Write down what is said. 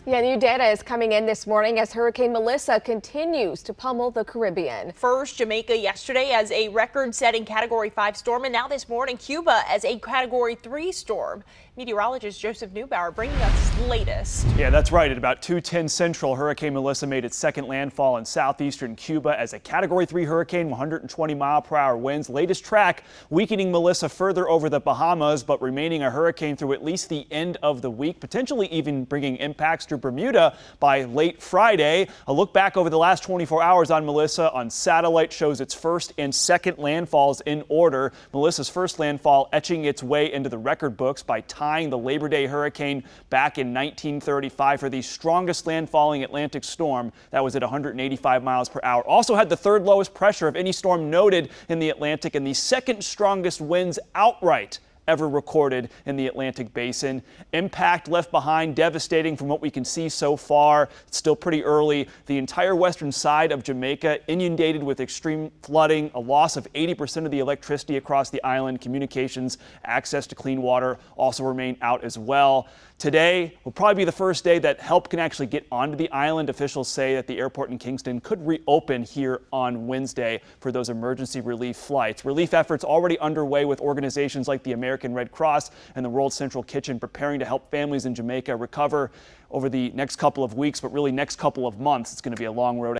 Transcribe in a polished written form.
Yeah, new data is coming in this morning as Hurricane Melissa continues to pummel the Caribbean. First, Jamaica yesterday as a record-setting Category 5 storm, and now this morning, Cuba as a Category 3 storm. Meteorologist Joseph Neubauer bringing us the latest. Yeah, that's right. At about 2:10 Central, Hurricane Melissa made its second landfall in southeastern Cuba as a Category 3 hurricane, 120-mile-per-hour winds. Latest track weakening Melissa further over the Bahamas, but remaining a hurricane through at least the end of the week, potentially even bringing impacts to Bermuda by late Friday. A look back over the last 24 hours on Melissa on satellite shows its first and second landfalls in order. Melissa's first landfall etching its way into the record books by tying the Labor Day hurricane back in 1935 for the strongest landfalling Atlantic storm. That was at 185 miles per hour. Also had the third lowest pressure of any storm noted in the Atlantic and the second strongest winds outright ever recorded in the Atlantic basin. Impact left behind devastating from what we can see so far. It's still pretty early. The entire western side of Jamaica inundated with extreme flooding, a loss of 80% of the electricity across the island. Communications, access to clean water also remain out as well. Today will probably be the first day that help can actually get onto the island. Officials say that the airport in Kingston could reopen here on Wednesday for those emergency relief flights. Relief efforts already underway with organizations like the American Red Cross and the World Central Kitchen preparing to help families in Jamaica recover over the next couple of weeks, but really next couple of months. It's going to be a long road.